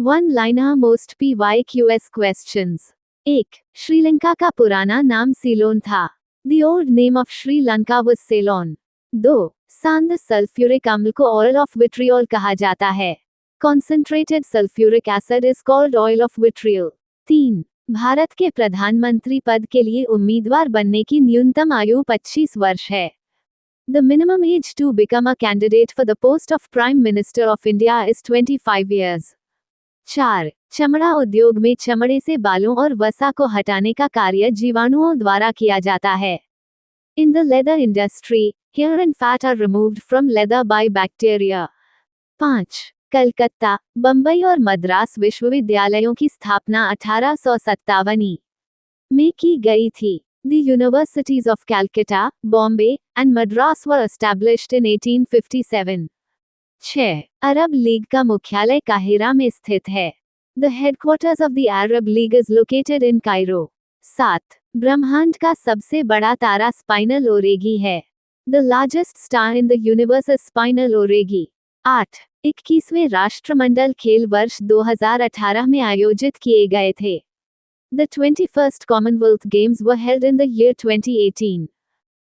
One liner most PYQS questions. 1. Sri Lanka का पुराना नाम सीलोन था। The old name of Sri Lanka was Ceylon. 2. सांद्र sulphuric अम्ल को ऑयल ऑफ विट्रियोल कहा जाता है। Concentrated sulfuric acid is called oil of vitriol. 3. Bharat के प्रधानमंत्री पद के लिए उम्मीदवार बनने की न्यूनतम आयु 25 वर्ष है। The minimum age to become a candidate for the post of Prime Minister of India is 25 years. 4. चमड़ा उद्योग में चमड़े से बालों और वसा को हटाने का कार्य जीवाणुओं द्वारा किया जाता है। In the leather industry, hair and fat are removed from leather by bacteria. 5. Calcutta, Bombay और मद्रास विश्वविद्यालयों की स्थापना 1857 में की गई थी। The universities of Calcutta, Bombay, and Madras were established in 1857. 6. Arab league का मुख्यालय काहिरा में स्थित है। The headquarters of the Arab League is located in Cairo. 7. ब्रह्मांड का सबसे बड़ा तारा स्पाइनल ओरेगी है। The largest star in the universe is Spinal Aurigi. 8. 21वें राष्ट्रमंडल खेल वर्ष 2018 में आयोजित किए गए थे। The 21st Commonwealth Games were held in the year 2018.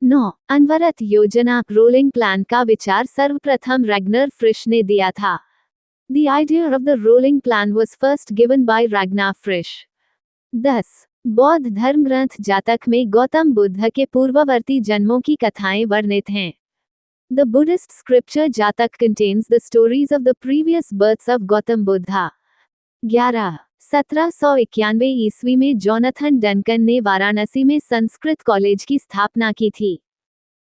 9. अनवरत योजना रोलिंग प्लान का विचार सर्वप्रथम रैग्नर फ्रिश ने दिया था। The idea of the rolling plan was first given by Ragnar Frisch. 10. बौद्ध धर्म ग्रंथ जातक में गौतम बुद्ध के पूर्ववर्ती जन्मों की कथाएं वर्णित हैं। The Buddhist scripture Jatak contains the stories of the previous births of Gautam Buddha. 11. 1791 ईस्वी में जोनाथन डंकन ने वाराणसी में संस्कृत कॉलेज की स्थापना की थी।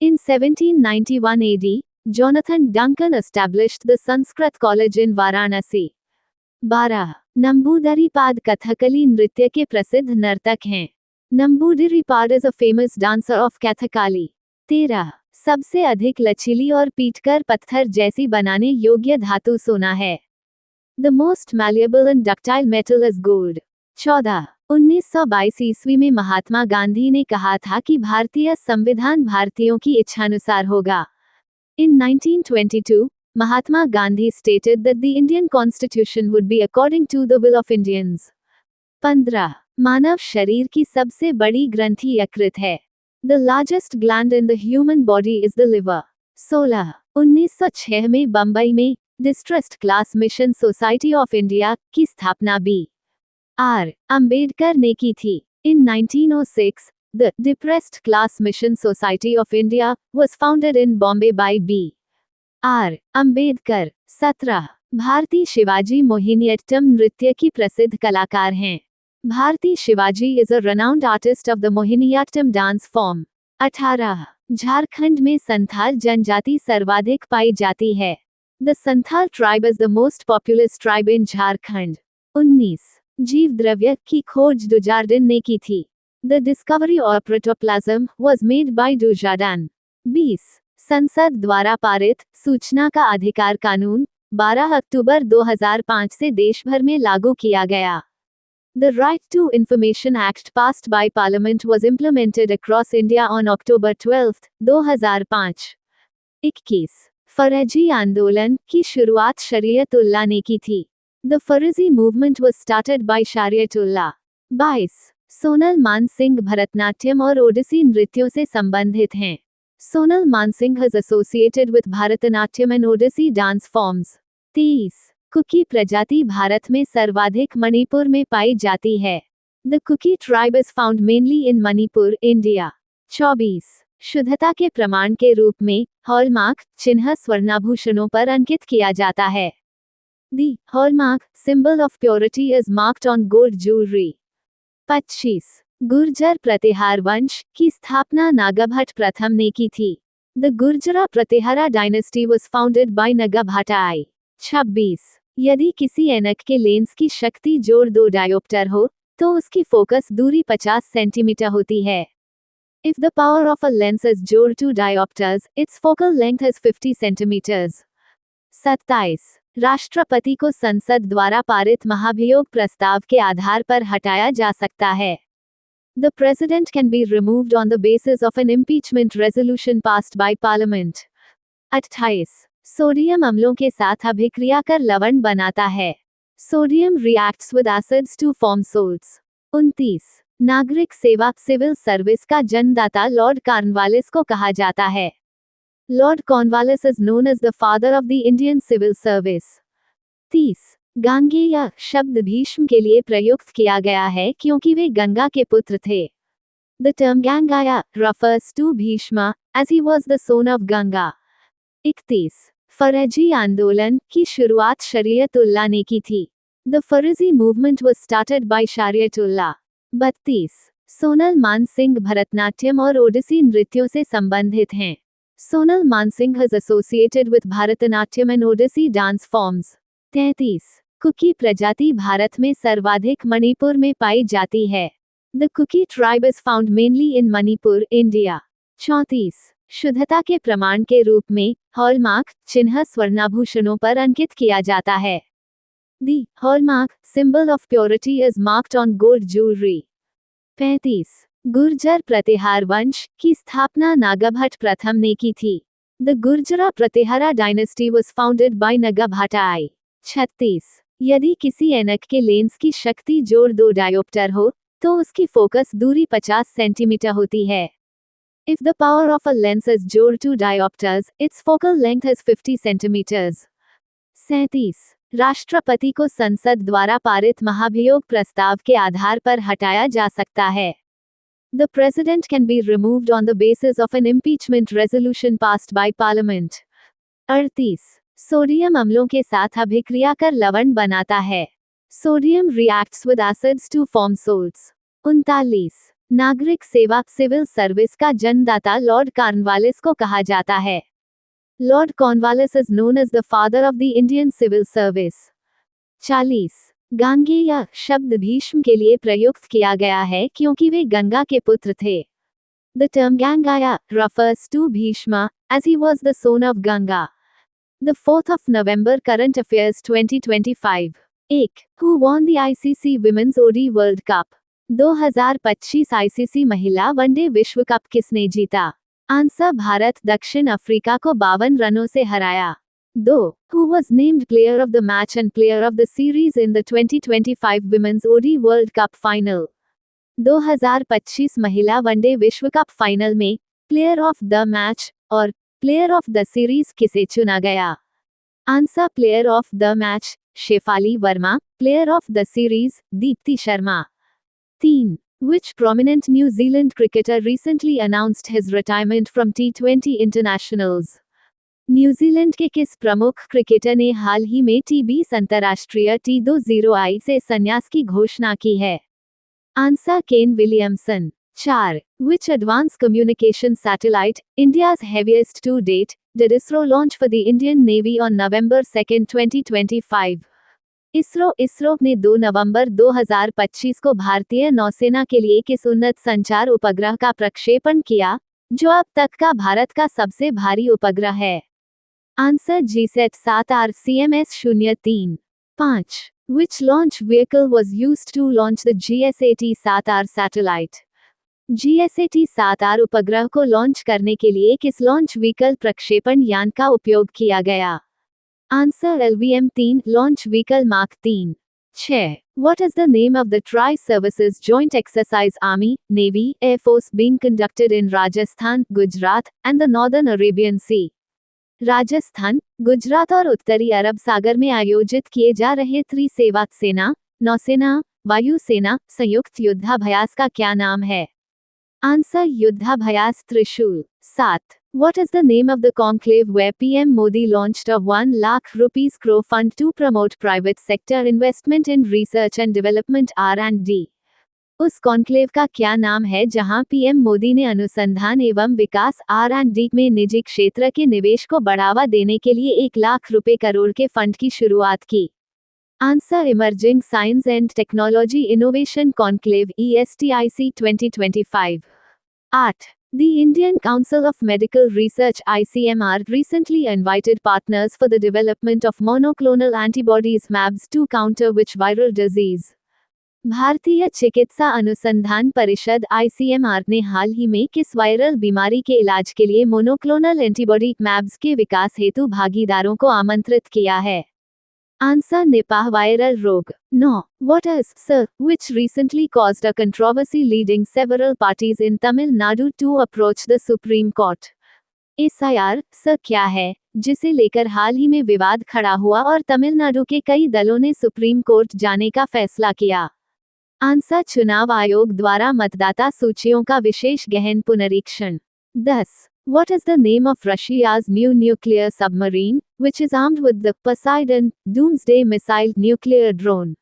In 1791 AD, Jonathan Duncan established the Sanskrit College in Varanasi. 12. Namboodiripad Kathakali नृत्य के प्रसिद्ध नर्तक हैं। नंबूदिरीपाद is a famous dancer of Kathakali. 13. सबसे अधिक लचीली और पीटकर पत्थर जैसी बनाने योग्य धातु सोना है। The most malleable and ductile metal is gold. 14. 1922 ईस्वी में महात्मा गांधी ने कहा था कि भारतीय संविधान भारतीयों की इच्छानुसार होगा। In 1922, Mahatma Gandhi stated that the Indian Constitution would be according to the will of Indians. 15. मानव शरीर की सबसे बड़ी ग्रंथि यकृत है। The largest gland in the human body is the liver. 16. 1906 में बंबई में Distressed Class Mission Society of India की स्थापना B.R. अम्बेडकर ने की थी। In 1906, the Depressed Class Mission Society of India was founded in Bombay by B.R. Ambedkar. 17. Bharti Shivaji Mohiniyattam नृत्य की प्रसिद्ध कलाकार हैं। Bharti Shivaji is a renowned artist of the Mohiniyattam dance form. 18. Jharkhand में संथाल जनजाति सर्वाधिक पाई जाती है। The Santhal tribe is the most populous tribe in Jharkhand. 19. जीव द्रव्य की खोज डुजार्डिन ने की थी। The discovery of protoplasm was made by Dujardin. 20. संसद द्वारा पारित सूचना का अधिकार कानून 12 अक्टूबर 2005 से देश भर में लागू किया गया। The Right to Information Act passed by Parliament was implemented across India on October 12, 2005. 21. फर्जी आंदोलन की शुरुआत शरीयतुल्लाह ने की थी। The Farzi movement was started by Shariatullah. 22. Sonal Mansingh Bharatanatyam और ओडिसी नृत्यों से संबंधित हैं। Sonal Mansingh is associated with Bharatanatyam and Odissi dance forms. 23. Kuki प्रजाति भारत में सर्वाधिक मणिपुर में पाई जाती है। The Kuki tribe is found mainly in Manipur, India. 24. शुद्धता के प्रमाण के रूप में हॉलमार्क चिन्ह स्वर्णाभूषणों पर अंकित किया जाता है। The hallmark symbol of purity is marked on gold jewelry. 25. Gurjar प्रतिहार वंश की स्थापना नागाभट्ट प्रथम ने की थी। The Gurjara Pratihara dynasty was founded by Nagabhattai. 26. यदि किसी ऐनक के लेंस की शक्ति जोड़ 2 डायोप्टर हो, तो उसकी फोकस दूरी 50 सेंटीमीटर होती है। If the power of a lens is जोड़ 2 diopters, its focal length is 50 centimeters. 27. राष्ट्रपति को संसद द्वारा पारित महाभियोग प्रस्ताव के आधार पर हटाया जा सकता है। The president can be removed on the basis of an impeachment resolution passed by parliament. 28. Sodium अम्लों के साथ अभिक्रिया कर लवण बनाता है। Sodium reacts with acids to form salts. 29. नागरिक सेवा सिविल सर्विस का जन्मदाता लॉर्ड कॉर्नवालिस को कहा जाता है. Lord Cornwallis is known as the father of the Indian civil service. 30. Gangeya शब्द भीष्म के लिए प्रयुक्त किया गया है क्योंकि वे गंगा के पुत्र थे. The term Gangaya refers to Bhishma, as he was the son of Ganga. 31. फरजी आंदोलन की शुरुआत शरीयतुल्लाह ने की थी. The Farzi movement was started by Shariatullah. 32. Sonal Mansingh Bharatanatyam और ओडिसी नृत्यों से संबंधित हैं. Sonal Mansingh is associated with Bharatanatyam and Odissi dance forms. 33. Kuki प्रजाति भारत में सर्वाधिक मणिपुर में पाई जाती है. The Kuki tribe is found mainly in Manipur, India. 34. शुद्धता के प्रमाण के रूप में हॉलमार्क चिन्ह स्वर्णाभूषणों पर अंकित किया जाता है. The hallmark symbol of purity is marked on gold jewelry. 35. Gurjar प्रतिहार वंश की स्थापना नागभट्ट प्रथम ने की थी. The Gurjara Pratihara dynasty was founded by Nagabhattai. 36. यदि किसी ऐनक के लेंस की शक्ति जोड़ 2 डायोप्टर हो तो उसकी फोकस दूरी 50 सेंटीमीटर होती है. If the power of a lens is जोड़ 2 diopters, its focal length is 50 centimeters. 37. राष्ट्रपति को संसद द्वारा पारित महाभियोग प्रस्ताव के आधार पर हटाया जा सकता है. The president can be removed on the basis of an impeachment resolution passed by parliament. 38. Sodium अम्लों के साथ अभिक्रिया कर लवण बनाता है. Sodium reacts with acids to form salts. 39. नागरिक सेवा सिविल सर्विस का जन्मदाता लॉर्ड कॉर्नवालिस को कहा जाता है. Lord Cornwallis is known as the father of the Indian civil service. 40. Gangeya शब्द भीष्म के लिए प्रयुक्त किया गया है क्योंकि वे गंगा के पुत्र थे. The term Gangaya refers to Bhishma, as he was the son of Ganga. The 4th of November Current Affairs 2025. 1. Who won the ICC Women's OD World Cup? 2025 ICC महिला वनडे विश्व कप किसने जीता? आंसर भारत दक्षिण Africa को 52 रनों से हराया. 2. Who was named Player of the Match and Player of the Series in the 2025 Women's OD World Cup Final? 2025 महिला वनडे विश्व कप फाइनल में प्लेयर ऑफ द मैच और प्लेयर ऑफ द सीरीज किसे चुना गया? Answer player of the match Shefali Verma, player of the series Deepti Sharma. 3. Which prominent New Zealand cricketer recently announced his retirement from T20 internationals? New Zealand के किस प्रमुख cricketer ने हाल ही में टी20 अंतर्राष्ट्रीय T20I से संन्यास की घोषणा की है? Answer Kane Williamson. 4. Which advanced communication satellite, India's heaviest to date, did ISRO launch for the Indian Navy on November 2, 2025? ISRO ने 2 नवंबर 2025 को भारतीय नौसेना के लिए किस उन्नत संचार उपग्रह का प्रक्षेपण किया, जो अब तक का भारत का सबसे भारी उपग्रह है? Answer GSAT-7R CMS-03. 5. Which launch vehicle was used to launch the GSAT-7R satellite? GSAT-7R उपग्रह को लॉन्च करने के लिए किस लॉन्च व्हीकल प्रक्षेपण यान का उपयोग किया गया? Answer LVM-3 launch vehicle mark 3. 6. What is the name of the Tri-Services Joint Exercise Army, Navy, Air Force being conducted in Rajasthan, Gujarat, and the Northern Arabian Sea? Rajasthan, Gujarat और उत्तरी अरब सागर में आयोजित किए जा रहे त्रिसेवा सेना, नौसेना, वायुसेना संयुक्त युद्धाभ्यास का क्या नाम है? आंसर युद्धाभ्यास त्रिशूल. 7. What is the name of the conclave where PM Modi launched a 1 lakh rupees crore fund to promote private sector investment in research and development R&D? उस कॉन्क्लेव का क्या नाम है जहां पीएम मोदी ने अनुसंधान एवं विकास R&D में निजी क्षेत्र के निवेश को बढ़ावा देने के लिए 1 लाख रुपए करोड़ के फंड की शुरुआत की? Answer emerging science and technology innovation conclave ESTIC 2025. 8. The Indian Council of Medical Research ICMR recently invited partners for the development of monoclonal antibodies MABs to counter which viral disease? भारतीय चिकित्सा अनुसंधान परिषद ICMR ने हाल ही में किस viral बीमारी के इलाज के लिए मोनोक्लोनल एंटीबॉडी MABs के विकास हेतु भागीदारों को आमंत्रित किया है? आंसर निपाह वायरल रोग. No. What is, sir, which recently caused a controversy leading several parties in Tamil Nadu to approach the Supreme Court? SIR, sir क्या है, जिसे लेकर हाल ही में विवाद खड़ा हुआ और तमिलनाडु के कई दलों ने सुप्रीम कोर्ट जाने का फैसला किया? आंसर चुनाव आयोग द्वारा मतदाता सूचियों का विशेष गहन पुनरीक्षण. 10. What is the name of Russia's new nuclear submarine, which is armed with the Poseidon doomsday missile nuclear drone?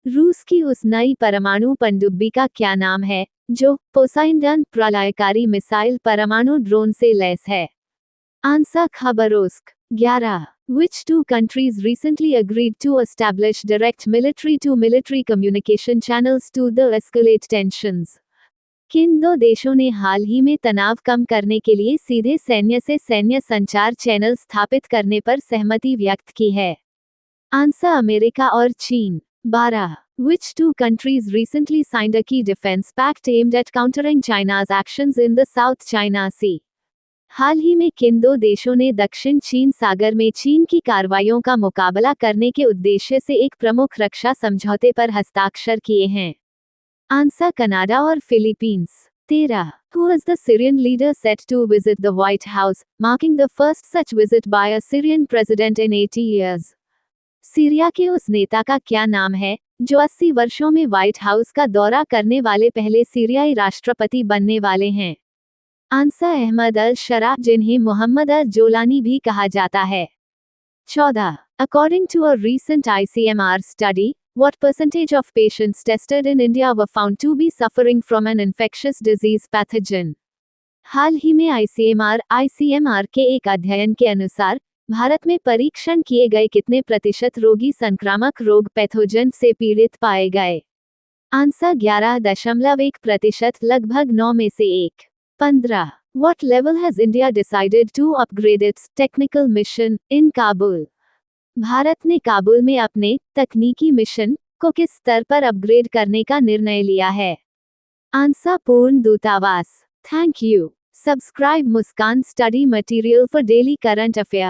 रूस की उस नई परमाणु पनडुब्बी का क्या नाम है, जो पोसाइडन प्रलयकारी मिसाइल परमाणु ड्रोन से लैस है? Answer खबरोस्क. 11. Which two countries recently agreed to establish direct military-to-military communication channels to the escalate tensions? किन दो देशों ने हाल ही में तनाव कम करने के लिए सीधे सैन्य से सैन्य संचार चैनल स्थापित करने पर सहमति व्यक्त की है? आंसर अमेरिका और चीन. 12. Which two countries recently signed a key defense pact aimed at countering China's actions in the South China Sea? हाल ही में किन दो देशों ने दक्षिण चीन सागर में चीन की कार्रवाइयों का मुकाबला करने के उद्देश्य से एक प्रमुख रक्षा समझौते पर हस्ताक्षर किए हैं? आंसर कनाडा और Philippines. 13. Who is the Syrian leader set to visit the White House, marking the first such visit by a Syrian president in 80 years? Syria के उस नेता का क्या नाम है, जो 80 वर्षों में व्हाइट हाउस का दौरा करने वाले पहले सीरियाई राष्ट्रपति बनने वाले हैं? आंसर अहमद अल शरा, जिन्हें मोहम्मद अल जोलानी भी कहा जाता है. 14. According to a recent ICMR study, what percentage of patients tested in India were found to be suffering from an infectious disease pathogen? हाल ही में ICMR के एक अध्ययन के अनुसार भारत में परीक्षण किए गए कितने प्रतिशत रोगी संक्रामक रोग पैथोजन से पीड़ित पाए गए? आंसर 11.1%, लगभग 9 में से 1. 15. What level has India decided to upgrade its technical mission in Kabul? Bharat ने काबुल में अपने तकनीकी मिशन को किस स्तर पर अपग्रेड करने का निर्णय लिया है? आंसर पूर्ण दूतावास. Thank you. Subscribe Muskan study material for daily current affair.